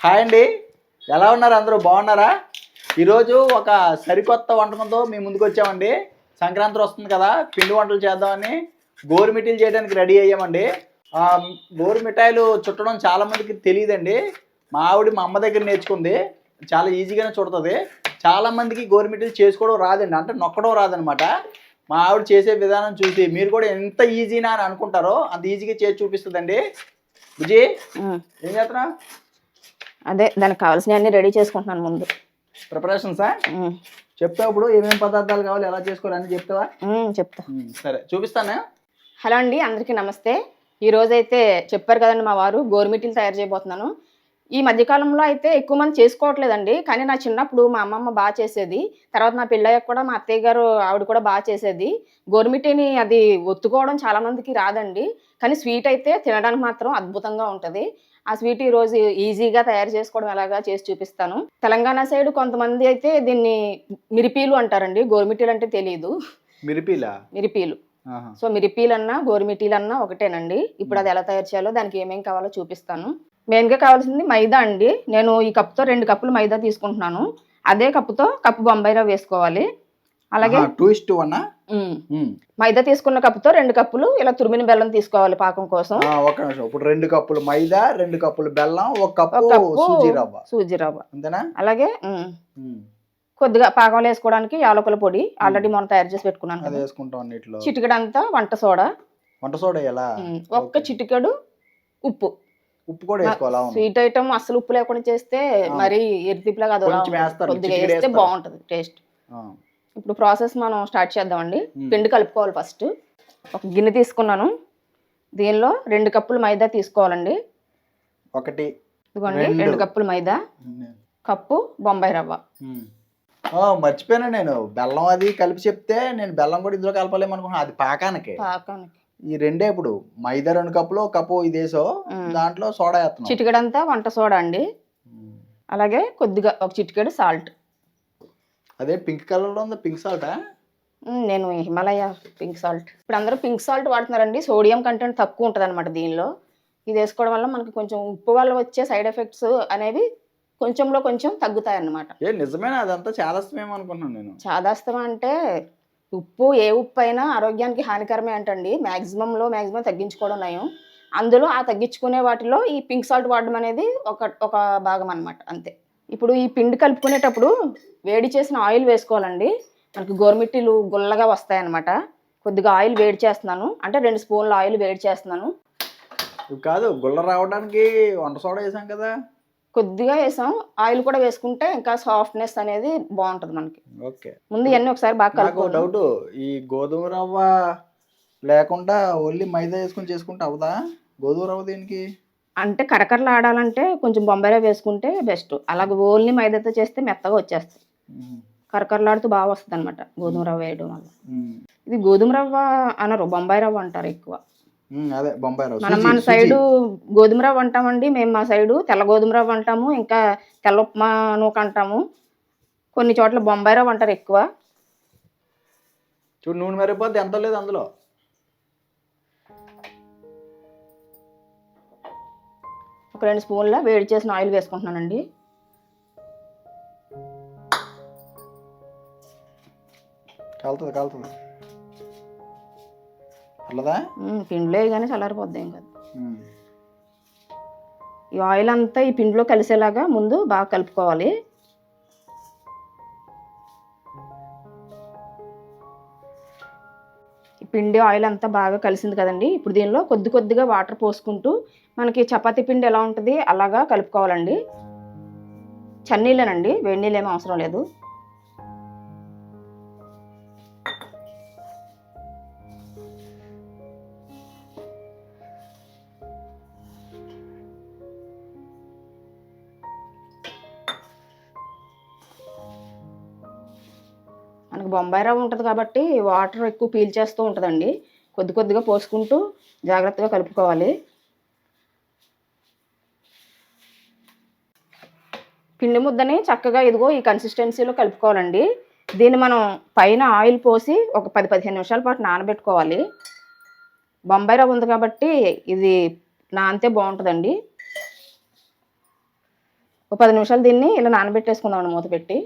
Hi అండి, ఎలా ఉన్నారు? అందరూ బాగున్నారా? ఈరోజు ఒక సరికొత్త వంటకంతో మీ ముందుకు వచ్చామండి. సంక్రాంతి వస్తుంది కదా, పిండి వంటలు చేద్దామని గోరుమిఠాయిలు చేయడానికి రెడీ అయ్యామండి. గోరుమిఠాయిలు చుట్టడం చాలామందికి తెలియదండి. మా అమ్మ దగ్గర నేర్చుకుంది. చాలా ఈజీగానే చుడుతుంది. చాలామందికి గోరుమిఠాయిలు చేసుకోవడం రాదండి, అంటే నొక్కడం రాదనమాట. మా ఆవిడ చేసే విధానం చూసి మీరు కూడా ఎంత ఈజీనా అని అనుకుంటారో అంత ఈజీగా చేసి చూపిస్తుందండి. బుజ్జి, ఏం చేస్తున్నా? అదే దానికి కావాల్సినవన్నీ రెడీ చేసుకుంటున్నాను ముందు. ప్రిపరేషన్సా? చెప్తావు. ఇప్పుడు ఏమేమి పదార్థాలు కావాలి, ఎలా చేసుకోవాలని చెప్తావా? చెప్తా. సరే, చూపిస్తాను. హలో అండి, అందరికీ నమస్తే. ఈరోజైతే చెప్పారు కదండి మా వారు, గోరుమిఠాయిలు తయారు చేయబోతున్నాను. ఈ మధ్యకాలంలో అయితే ఎక్కువ మంది చేసుకోవట్లేదండి, కానీ నా చిన్నప్పుడు మా అమ్మమ్మ బాగా చేసేది. తర్వాత నా పెళ్ళయ్యాక కూడా మా అత్తయ్య గారు ఆవిడ కూడా బాగా చేసేది. గోరుమిఠాయిని అది ఒత్తుకోవడం చాలా మందికి రాదండి, కానీ స్వీట్ అయితే తినడానికి మాత్రం అద్భుతంగా ఉంటుంది. ఆ స్వీట్ ఈరోజు ఈజీగా తయారు చేసుకోవడం ఎలాగా చేసి చూపిస్తాను. తెలంగాణ సైడ్ కొంతమంది అయితే దీన్ని మిరిపీలు అంటారండి, గోరుమిఠాయిలు అంటే తెలియదు. మిరిపీలు. సో మిరిపీలు అన్నా గోరుమిఠాయిలు అన్నా ఒకటేనండి. ఇప్పుడు అది ఎలా తయారు చేయాలో, దానికి ఏమేమి కావాలో చూపిస్తాను. మెయిన్గా కావాల్సింది మైదా అండి. నేను ఈ కప్పుతో 2 కప్పులు మైదా తీసుకుంటున్నాను. అదే కప్పుతో కప్పు బొంబాయి రవ్వ వేసుకోవాలి. అలాగే 2:1 మైదా తీసుకున్న కప్పుతో 2 కప్పులు ఇలా తురిమిన బెల్లం తీసుకోవాలి పాకం కోసం. ఒక నిమిషం. ఇప్పుడు 2 కప్పులు మైదా, 2 కప్పులు బెల్లం, 1 కప్పు సూజీ రవ్వ అంతేనా? అలాగే కొద్దిగా పాకంలో వేసుకోవడానికి యాలకుల పొడి ఆల్రెడీ మనం తయారు చేసి పెట్టుకున్నాను అది వేసుకుంటాం. అన్నిట్లో చిటికెడంతా వంట సోడా ఎలా? ఒక్క చిటికెడు ఉప్పు కూడా వేసుకోవాలా? స్వీట్ ఐటమ్ అసలు ఉప్పు లేకుండా చేస్తే మరి ఎరితిప్పులా కాదు, కొద్దిగా వేస్తే బాగుంటది టేస్ట్. ఇప్పుడు ప్రాసెస్ మనం స్టార్ట్ చేద్దామండి. పిండి కలుపుకోవాలి. ఫస్ట్ ఒక గిన్నె తీసుకున్నాను, దీనిలో 2 కప్పులు మైదా తీసుకోవాలండి. ఇదిగోండి 2 కప్పులు మైదా, కప్పు బొంబాయి రవ్వ. మర్చిపోయినా నేను, బెల్లం అది కలిపి చెప్తే నేను బెల్లం కూడా ఇందులో కలపలేమనుకున్నాను. అది పాకానికి ఈ రెండే. ఇప్పుడు మైదా 2 కప్పులు, 1 కప్పు ఇదేసో, దాంట్లో సోడా వేస్తున్నాం, చిటికెడంతా వంట సోడా అండి. అలాగే కొద్దిగా ఒక చిటికెడు సాల్ట్. అదే పింక్ కలర్ లో ఉంది, పింక్ సాల్టా? నేను హిమాలయ పింక్ సాల్ట్. ఇప్పుడు అందరూ పింక్ సాల్ట్ వాడుతున్నారండి, సోడియం కంటెంట్ తక్కువ ఉంటుంది అనమాట దీనిలో. ఇది వేసుకోవడం వల్ల మనకి కొంచెం ఉప్పు వల్ల వచ్చే సైడ్ ఎఫెక్ట్స్ అనేవి కొంచెంలో కొంచెం తగ్గుతాయి అన్నమాట. నిజమేనా? అదంతా చాదాస్తమేమో అనుకున్నాను నేను. చాదాస్తం అంటే ఉప్పు, ఏ ఉప్పు అయినా ఆరోగ్యానికి హానికరమే అంటండి. మ్యాక్సిమం తగ్గించుకోవడం నయం. అందులో ఆ తగ్గించుకునే వాటిలో ఈ పింక్ సాల్ట్ వాడడం అనేది ఒక భాగం అనమాట, అంతే. ఇప్పుడు ఈ పిండి కలుపుకునేటప్పుడు వేడి చేసిన ఆయిల్ వేసుకోవాలండి. మనకి గోరుమిఠాయిలు గుల్లగా వస్తాయన్నమాట. కొద్దిగా ఆయిల్ వేడి చేస్తున్నాను, అంటే 2 స్పూన్ల ఆయిల్ వేడి చేస్తున్నాను. కాదు, గుల్ల రావడానికి వంట సోడా వేసాం కదా, కొద్దిగా వేసాం. ఆయిల్ కూడా వేసుకుంటే ఇంకా సాఫ్ట్నెస్ అనేది బాగుంటుంది మనకి. ముందు ఇవన్నీ ఒకసారి బాగా కలుపుకోవాలి. డౌట్, ఈ గోధుమ రవ్వ లేకుండా ఓన్లీ మైదా వేసుకుని చేసుకుంటే అవుదా? గోధుమ రవ్వ దేనికి అంటే కరకరలు ఆడాలంటే కొంచెం బొంబాయి రవ్వ వేసుకుంటే బెస్ట్. అలాగే ఓన్లీ మైదాతో చేస్తే మెత్తగా వచ్చేస్తుంది, కరకరలాడుతూ బాగా వస్తుంది అనమాట గోధుమ రవ్వ వేయడం వల్ల. ఇది గోధుమ రవ్వ అనరు, బొంబాయి రవ్వ అంటారు ఎక్కువ. మనం మన సైడు గోధుమ రవ్వ అంటామండి. మేము మా సైడు తెల్ల గోధుమ రవ్వ అంటాము, ఇంకా తెల్ల ఉప్మా నూక అంటాము. కొన్ని చోట్ల బొంబాయి రవ్వ అంటారు ఎక్కువ. చూడు, నూనె మరిపోద్ది, ఎంత లేదు అందులో. ఒక 2 స్పూన్ల వేడి చేసిన ఆయిల్ వేసుకుంటున్నానండి. కాలుతుంది అల్లదా? పిండిలో కానీ చల్లారిపోద్ది, ఏం కాదు. ఈ ఆయిల్ అంతా ఈ పిండిలో కలిసేలాగా ముందు బాగా కలుపుకోవాలి. ఈ పిండి ఆయిల్ అంతా బాగా కలిసింది కదండి. ఇప్పుడు దీనిలో కొద్దిగా వాటర్ పోసుకుంటూ మనకి చపాతీ పిండి ఎలా ఉంటుంది అలాగా కలుపుకోవాలండి. చన్నీళ్ళేనండి, వేడి నీళ్ళు ఏమీ అవసరం లేదు. మనకు బొంబాయి రవ్వ ఉంటుంది కాబట్టి వాటర్ ఎక్కువ పీల్చేస్తూ ఉంటుందండి. కొద్దిగా పోసుకుంటూ జాగ్రత్తగా కలుపుకోవాలి. పిండి ముద్దని చక్కగా ఇదిగో ఈ కన్సిస్టెన్సీలో కలుపుకోవాలండి. దీన్ని మనం పైన ఆయిల్ పోసి ఒక 10-15 నిమిషాల పాటు నానబెట్టుకోవాలి. బొంబాయి రవ్వ ఉంది కాబట్టి ఇది నానితే బాగుంటుందండి. ఒక 10 నిమిషాలు దీన్ని ఇలా నానబెట్టేసుకుందాం మూత పెట్టి.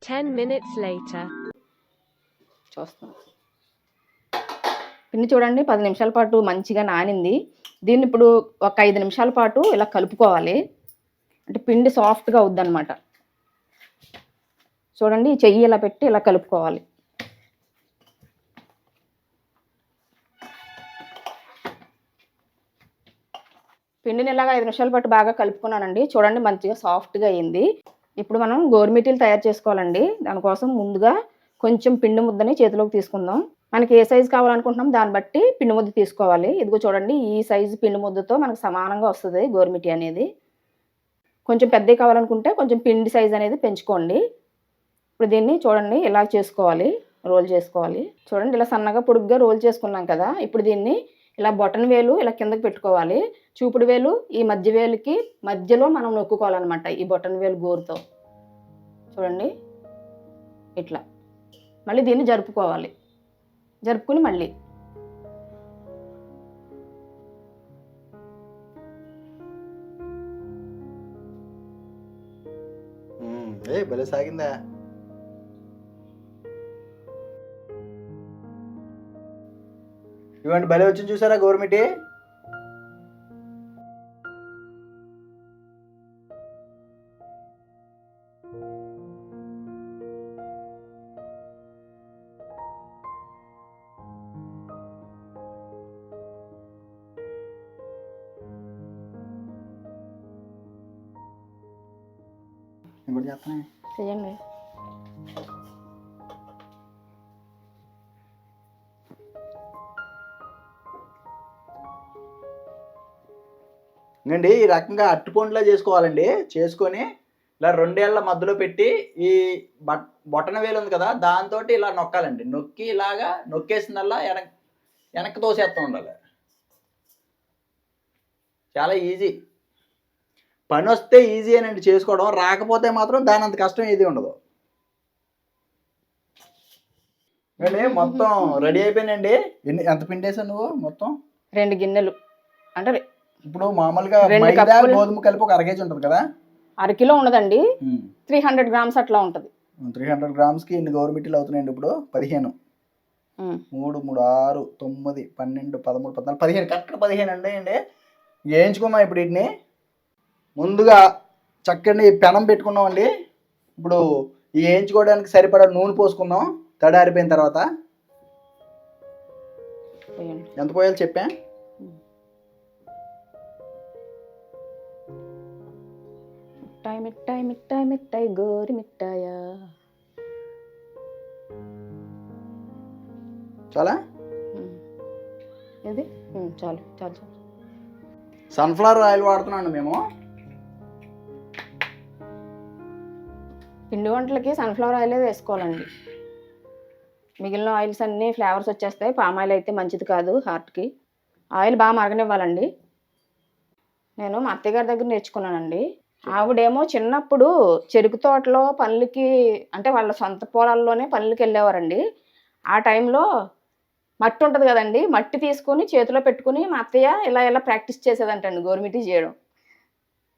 10 minutes later. చూస్తాం. పిండి చూడండి 10 నిమిషాల పాటు మంచిగా నానింది. దీన్ని ఇప్పుడు ఒక 5 నిమిషాల పాటు ఇలా కలుపుకోవాలి. అంటే పిండి సాఫ్ట్గా అవుద్దన్నమాట. చూడండి ఈ చెయ్యి ఇలా పెట్టి ఇలా కలుపుకోవాలి. పిండిని ఇలాగ 5 నిమిషాల పాటు బాగా కలుపుకున్నానండి. చూడండి మంచిగా సాఫ్ట్గా అయింది. ఇప్పుడు మనం గోరుమిటీలు తయారు చేసుకోవాలండి. దానికోసం ముందుగా కొంచెం పిండి ముద్దని చేతిలోకి తీసుకుందాం. మనకి ఏ సైజు కావాలనుకుంటున్నాం దాన్ని బట్టి పిండి ముద్ద తీసుకోవాలి. ఇదిగో చూడండి ఈ సైజు పిండి ముద్దతో మనకు సమానంగా వస్తుంది గోరుమిటి అనేది. కొంచెం పెద్దవి కావాలనుకుంటే కొంచెం పిండి సైజు అనేది పెంచుకోండి. ఇప్పుడు దీన్ని చూడండి ఇలా చేసుకోవాలి, రోల్ చేసుకోవాలి. చూడండి ఇలా సన్నగా పొడుగ్గా రోల్ చేసుకున్నాం కదా. ఇప్పుడు దీన్ని ఇలా బొటన వేలు ఇలా కిందకి పెట్టుకోవాలి. చూపుడు వేలు ఈ మధ్య వేలుకి మధ్యలో మనం నొక్కుకోవాలన్నమాట ఈ బొటన వేలు గోరుతో. చూడండి ఇట్లా మళ్ళీ దీన్ని జరుపుకోవాలి. జరుపుకుని మళ్ళీ భలే సాగిందా. ఇవ్వండి భలే వచ్చింది చూసారా గోరుమిటి. ఇంకోటి చేస్తానే చేయండి. ఇంకండి ఈ రకంగా అట్టుపండులా చేసుకోవాలండి. చేసుకొని ఇలా 2 ఏళ్ల మధ్యలో పెట్టి ఈ బొటన వేలు ఉంది కదా దాంతో ఇలా నొక్కాలండి. నొక్కి ఇలాగా నొక్కేసిందల్లా వెనక్కి తోసేస్తూ ఉండాలి. చాలా ఈజీ. పని వస్తే ఈజీ అనండి చేసుకోవడం, రాకపోతే మాత్రం దాని అంత కష్టం ఏది ఉండదు. అండి మొత్తం రెడీ అయిపోయినండి. ఎంత పిండి వేసావు నువ్వు? మొత్తం 2 గిన్నెలు అంటే ఇప్పుడు మామూలుగా మైదా గోధుమ కలిపి ఒక 1/2 కేజీ ఉంటుంది కదా. 1/2 కిలో ఉండదండి, 300 గ్రామ్స్ అట్లా ఉంటుంది. 300 గ్రామ్స్కి ఇన్ని గోరుమిటీలు అవుతున్నాయండి. ఇప్పుడు 15 3 3 6 9 12 13 14 15 కరెక్ట్ 15 అండి. వేయించుకోమా ఇప్పుడు వీటిని. ముందుగా చక్కని పెనం పెట్టుకున్నామండి. ఇప్పుడు ఈ వేయించుకోవడానికి సరిపడా నూనె పోసుకుందాం. తడారిపోయిన తర్వాత ఎంత పోయాలి చెప్పా. మిఠాయి మిఠాయి మిఠాయి గోరి మిఠాయా. చాలా ఇది చాలు చాలు చాలు. సన్ఫ్లవర్ ఆయిల్ వాడుతున్నాను మేము. పిండి వంటలకి సన్ఫ్లవర్ ఆయిలే వేసుకోవాలండి. మిగిలిన ఆయిల్స్ అన్నీ ఫ్లేవర్స్ వచ్చేస్తాయి. పామ్ ఆయిల్ అయితే మంచిది కాదు హార్ట్కి. ఆయిల్ బాగా మరగనివ్వాలండి. నేను మా అత్తయ్య గారి దగ్గర నేర్చుకున్నానండి. ఆవిడేమో చిన్నప్పుడు చెరుకు తోటలో పనులకి అంటే వాళ్ళ సొంత పొలాల్లోనే పనులకి వెళ్ళేవారండి. ఆ టైంలో మట్టి ఉంటుంది కదండి, మట్టి తీసుకుని చేతిలో పెట్టుకుని మా అత్తయ్య ఇలా ఇలా ప్రాక్టీస్ చేసేదంటండి గోరుమిటి చేయడం.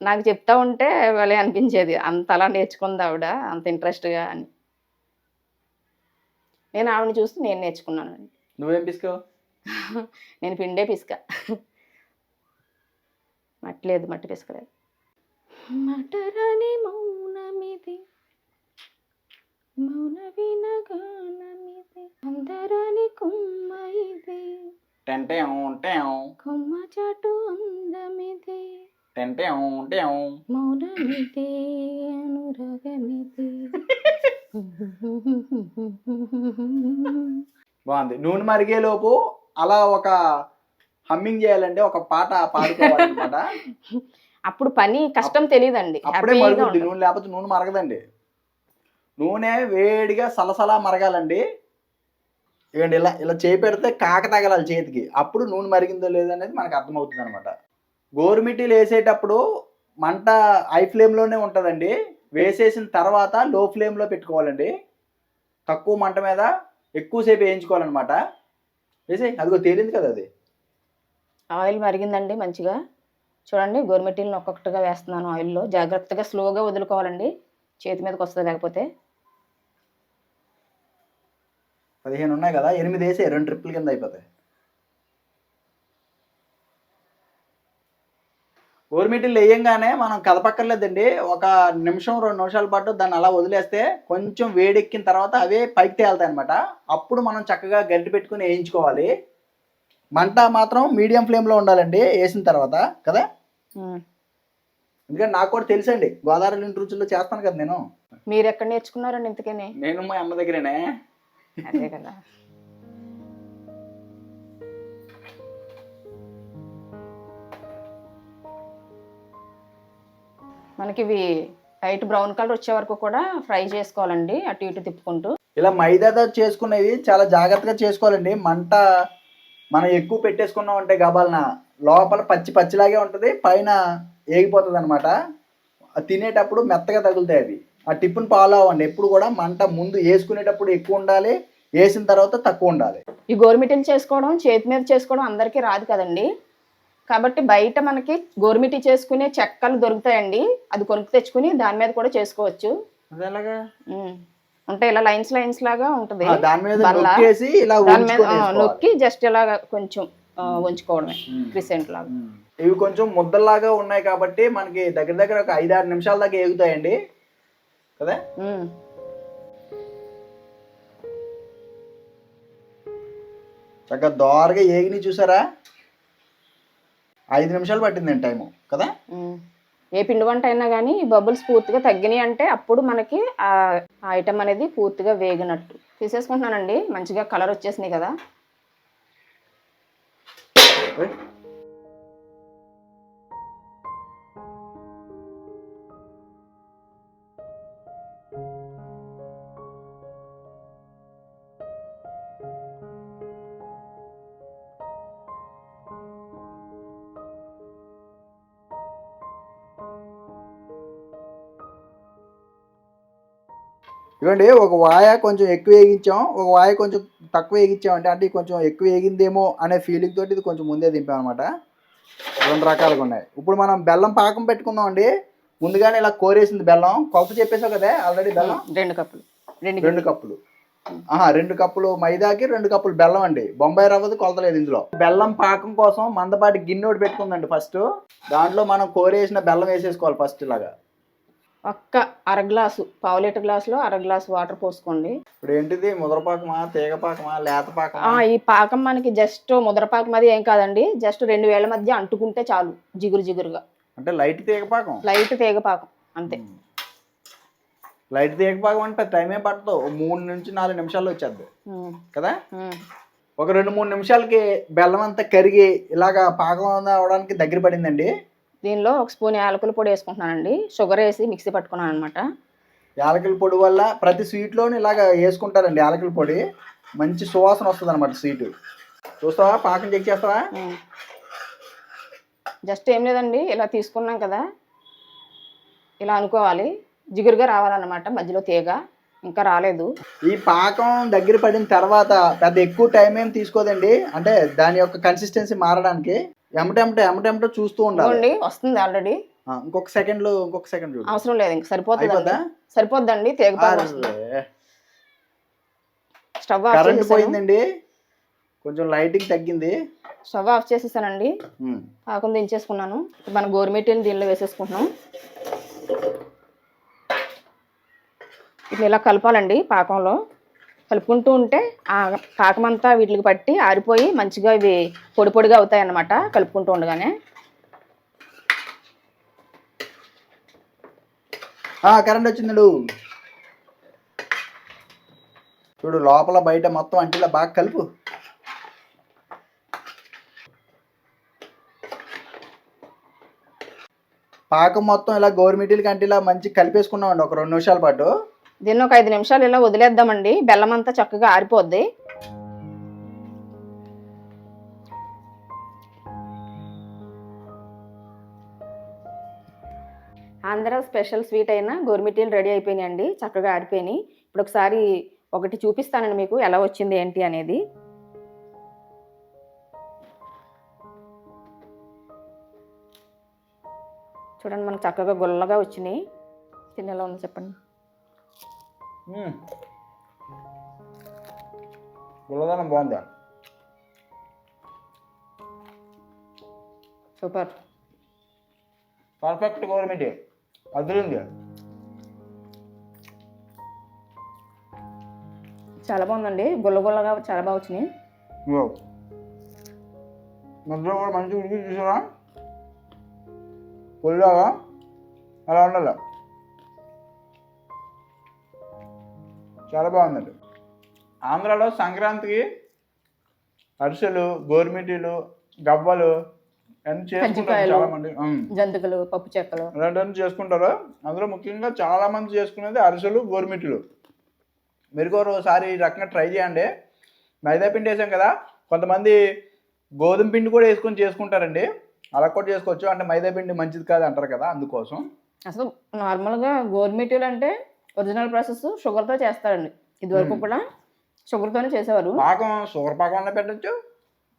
నాకు చెప్తా ఉంటే భలే అనిపించేది, అంత అలా నేర్చుకుంది ఆవిడ అంత ఇంట్రెస్ట్గా అని. నేను ఆవిడని చూసి నేను నేర్చుకున్నానండి. నువ్వేం పిసుకో? నేను పిండే పిసుక, మట్టి లేదు, మట్టి పిసుకలేదు. మటరాని మౌనమిది మౌన వినగానమిది అందరాని కొమ్మ ఇది కొమ్మ చాటు అందమిది మౌనమిది అనురాగమిది. బాగుంది. నూనె మరిగేలోపు అలా ఒక హమ్మింగ్ చేయాలంటే ఒక పాట పాడుకోవాలన్నమాట. అప్పుడు పని కష్టం తెలియదండి. అప్పుడే మరుగుద్ది నూనె, లేకపోతే నూనె మరగదండి. నూనె వేడిగా సలసలా మరగాలండి. ఇవ్వండి ఇలా ఇలా చేయి పెడితే కాక తగలాలి చేతికి. అప్పుడు నూనె మరిగిందో లేదనేది మనకు అర్థమవుతుంది అనమాట. గోరుమిటీలు వేసేటప్పుడు మంట హై ఫ్లేమ్లోనే ఉంటుందండి. వేసేసిన తర్వాత లో ఫ్లేమ్లో పెట్టుకోవాలండి. తక్కువ మంట మీద ఎక్కువసేపు వేయించుకోవాలన్నమాట. వేసే అదిగో తేలింది కదా అది. ఆయిల్ మరిగిందండి మంచిగా. చూడండి గోరుమిటీలను ఒక్కొక్కటిగా వేస్తున్నాను ఆయిల్లో. జాగ్రత్తగా స్లోగా వదులుకోవాలండి, చేతి మీదకి వస్తుంది లేకపోతే. 15 ఉన్నాయి కదా, 8 వేసి 2 ట్రిప్పుల కింద అయిపోతాయి. గోరుమిటీలు వేయంగానే మనం కదపక్కర్లేదండి. ఒక నిమిషం 2 నిమిషాల పాటు దాన్ని అలా వదిలేస్తే కొంచెం వేడెక్కిన తర్వాత అవే పైకి తేలుతాయి అనమాట. అప్పుడు మనం చక్కగా గరిటె పెట్టుకుని వేయించుకోవాలి. మంట మాత్రం మీడియం ఫ్లేమ్లో ఉండాలండి వేసిన తర్వాత కదా. ఎందుకంటే నాకు కూడా తెలుసండి, గోదావరి ఇంటి రుచుల్లో చేస్తాను కదా నేను. మీరు ఎక్కడ నేర్చుకున్నారండి ఇంతకని? నేను మా అమ్మ దగ్గరేనే. అదే కదా. మనకి ఇవి లైట్ బ్రౌన్ కలర్ వచ్చే వరకు కూడా ఫ్రై చేసుకోవాలండి, అటు ఇటు తిప్పుకుంటూ. ఇలా మైదాతో చేసుకునేవి చాలా జాగ్రత్తగా చేసుకోవాలండి. మంట మనం ఎక్కువ పెట్టేసుకున్నాం అంటే గబాలన లోపల పచ్చిలాగే ఉంటుంది, పైన ఏగిపోతుంది అనమాట. తినేటప్పుడు మెత్తగా తగులుతాయి అవి. ఆ టిప్పుని ఫాలో అవ్వండి. ఎప్పుడు కూడా మంట ముందు వేసుకునేటప్పుడు ఎక్కువ ఉండాలి, వేసిన తర్వాత తక్కువ ఉండాలి. ఈ గోరుమిటీలు చేసుకోవడం చేతి మీద చేసుకోవడం అందరికీ రాదు కదండి. కాబట్టి బయట మనకి గోరుమిటీ చేసుకునే చెక్కలు దొరుకుతాయండి, అది కొనుక్కు తెచ్చుకుని దాని మీద కూడా చేసుకోవచ్చు. అదేలాగా అంటే ఇలా లైన్స్ లాగా ఉంటుంది, దాని మీద నొక్కి జస్ట్ ఇలా కొంచెం ఉంచుకోవడమే క్రిసెంట్ లాగా. ఇవి కొంచెం ముద్దల్లాగా ఉన్నాయి కాబట్టి మనకి దగ్గర ఒక 5-6 నిమిషాల దాకా ఏగుతాయండి కదా. చక్కగా దోరగా ఏగిని చూసారా, 5 నిమిషాలు పట్టిందండి టైము కదా. ఏ పిండి వంట అయినా కానీ బబుల్స్ పూర్తిగా తగ్గినాయి అంటే అప్పుడు మనకి ఆ ఐటమ్ అనేది పూర్తిగా వేగినట్టు. తీసేసుకుంటున్నానండి, మంచిగా కలర్ వచ్చేసినాయి కదా. ఇవ్వండి, ఒక వాయ కొంచెం ఎక్కువ వేగించాం, ఒక వాయ కొంచెం తక్కువ వేగించాం. అంటే కొంచెం ఎక్కువ వేగిందేమో అనే ఫీలింగ్ తోటి ఇది కొంచెం ముందే దింపాం అనమాట. 2 రకాలుగా ఉన్నాయి. ఇప్పుడు మనం బెల్లం పాకం పెట్టుకుందాం అండి. ముందుగానే ఇలా కోరేసింది బెల్లం. కొలత చెప్పేసావు కదా ఆల్రెడీ. బెల్లం 2 కప్పులు. 2 కప్పులు. 2 కప్పులు మైదాకి 2 కప్పులు బెల్లం అండి. బొంబాయి రవ్వది కొలత లేదు ఇందులో. బెల్లం పాకం కోసం మందపాటి గిన్నె ఒకటి పెట్టుకుందండి. ఫస్ట్ దాంట్లో మనం కోరేసిన బెల్లం వేసేసుకోవాలి. ఫస్ట్ ఇలాగా ఒక్క అర గ్లాసు, పావు లీటర్ గ్లాసులో అర గ్లాసు వాటర్ పోసుకోండి. ఇప్పుడు ఏంటిది, ముద్రపాకమా, తీగపాకమా, లేతపాకమా? ఈ పాకం మనకి జస్ట్ ముద్రపాకం అది ఏం కాదండి, జస్ట్ 2 వేళ్ల మధ్య అంటుకుంటే చాలు, జిగురుగా. అంటే లైట్ తీగపాకం. లైట్ తీగపాకం అంతే. లైట్ తీగపాకం అంటే టైం ఏం పట్టదు, 3 నుంచి 4 నిమిషాల్లో వచ్చేద్ది కదా. ఒక 2-3 నిమిషాలకి బెల్లం అంతా కరిగి ఇలాగా పాకం అవడానికి దగ్గర పడిందండి. దీనిలో 1 స్పూన్ యాలకుల పొడి వేసుకుంటున్నానండి. షుగర్ వేసి మిక్సీ పట్టుకున్నాను అనమాట. యాలకుల పొడి వల్ల ప్రతి స్వీట్లోని ఇలాగ వేసుకుంటారండి. యాలకుల పొడి మంచి సువాసన వస్తుంది అనమాట స్వీట్. చూస్తావా, పాకం చెక్ చేస్తావా? జస్ట్ ఏం లేదండి, ఇలా తీసుకున్నాం కదా, ఇలా అనుకోవాలి, జిగురుగా రావాలన్నమాట. మధ్యలో తీగ ఇంకా రాలేదు. ఈ పాకం దగ్గర పడిన తర్వాత పెద్ద ఎక్కువ టైం ఏం తీసుకోదండి. అంటే దాని యొక్క కన్సిస్టెన్సీ మారడానికి ఎమటెమట చూస్తూ ఉండాలి. వస్తుంది ఆల్రెడీ. ఇంకొక సెకండ్ చూడు. అవసరం లేదు, ఇంకా సరిపోద్దండి. తీగ స్టవ్ ఆఫ్ కరెంట్ పోయిందండి, కొంచెం లైటింగ్ తగ్గింది. స్టవ్ ఆఫ్ చేసేసానండి, పాకం దించేసుకున్నాను. మన గోరుమిటీని దీనిలో వేసేసుకుంటున్నాం. ఇట్లా ఇలా కలపాలండి. పాకంలో కలుపుకుంటూ ఉంటే ఆ పాకం అంతా వీటికి పట్టి ఆరిపోయి మంచిగా ఇవి పొడిగా అవుతాయి అన్నమాట కలుపుకుంటూ ఉండగానే. కరెంట్ వచ్చింది చూడు, లోపల బయట మొత్తం అంటే ఇలా బాగా కలుపు. పాకం మొత్తం ఇలా గోరుమిటీలకి అంటే ఇలా మంచి కలిపేసుకున్నామండి ఒక 2 నిమిషాల పాటు. దీన్ని ఒక 5 నిమిషాలు ఇలా వదిలేద్దామండి, బెల్లం అంతా చక్కగా ఆరిపోద్ది. ఆంధ్ర స్పెషల్ స్వీట్ అయిన గోరుమిటీలు రెడీ అయిపోయినాయండి, చక్కగా ఆరిపోయినాయి. ఇప్పుడు ఒకసారి ఒకటి చూపిస్తానండి మీకు ఎలా వచ్చింది ఏంటి అనేది. చూడండి మనకు చక్కగా గుల్లగా వచ్చినాయి. తిని ఎలా ఉందో చెప్పండి. గుల్లదనం బాగుందా? సూపర్. పర్ఫెక్ట్ గవర్నమెంట్ అదిరింది. చాలా బాగుందండి, గుల్లగా చాలా బాగా వచ్చినాయి. మధ్యలో కూడా మంచిగా ఉడికి చూసారా, పుల్లాగా అలా ఉండాలి. చాలా బాగుందండి. ఆంధ్రాలో సంక్రాంతికి అరిసెలు, గోరుమిటీలు, గవ్వలు అన్నీ చేసుకుంటారు చాలా మంది. జంతికలు, పప్పు చెక్కలు అలాంటివన్నీ చేసుకుంటారు. అందులో ముఖ్యంగా చాలా మంది చేసుకునేది అరిసెలు, గోరుమిటీలు. మీరు కూడా ఒకసారి ఈ రకంగా ట్రై చేయండి. మైదా పిండి వేసాం కదా, కొంతమంది గోధుమ పిండి కూడా వేసుకొని చేసుకుంటారండి. అలా కూడా చేసుకోవచ్చు. అంటే మైదా పిండి మంచిది కాదు అంటారు కదా, అందుకోసం. అసలు నార్మల్గా గోరుమిటీలు అంటే ఒరిజినల్ ప్రాసెస్ షుగర్తో చేస్తారండి. ఇదివరకు కూడా షుగర్తోనే చేసేవారు. పాకం షుగర్ పాకం అన్న పెట్టచ్చు,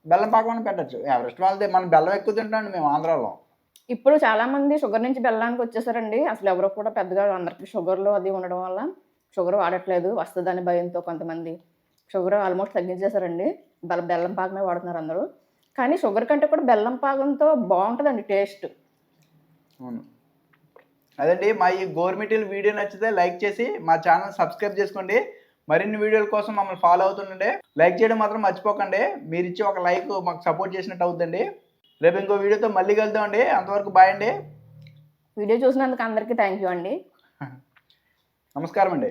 బెల్లం పాకం అన్న పెట్టచ్చు. ఎవరెస్ట్ వాళ్ళది. మనం బెల్లం ఎక్కువ తింటామండి మేము ఆంధ్రాలో. ఇప్పుడు చాలా మంది షుగర్ నుంచి బెల్లానికి వచ్చేసారండి. అసలు ఎవరో కూడా పెద్దగా అందరికి షుగర్లో అది ఉండడం వల్ల షుగర్ వాడట్లేదు, వస్తుందని భయంతో కొంతమంది షుగర్ ఆల్మోస్ట్ తగ్గించేశారండి. బెల్లం పాకమే వాడుతున్నారు అందరూ. కానీ షుగర్ కంటే కూడా బెల్లం పాకంతో బాగుంటుందండి టేస్ట్. అవును, అదండి. మా ఈ గోరుమిటీలు వీడియో నచ్చితే లైక్ చేసి మా ఛానల్ సబ్స్క్రైబ్ చేసుకోండి. మరిన్ని వీడియోల కోసం మమ్మల్ని ఫాలో అవుతుండండి. లైక్ చేయడం మాత్రం మర్చిపోకండి. మీరు ఇచ్చే ఒక లైక్ మాకు సపోర్ట్ చేసినట్టు అవుతుందండి. రేపు ఇంకో వీడియోతో మళ్ళీ కలుద్దామండి. అంతవరకు బాయ్ అండి. వీడియో చూసినందుకు అందరికీ థ్యాంక్ యూ అండి. నమస్కారం అండి.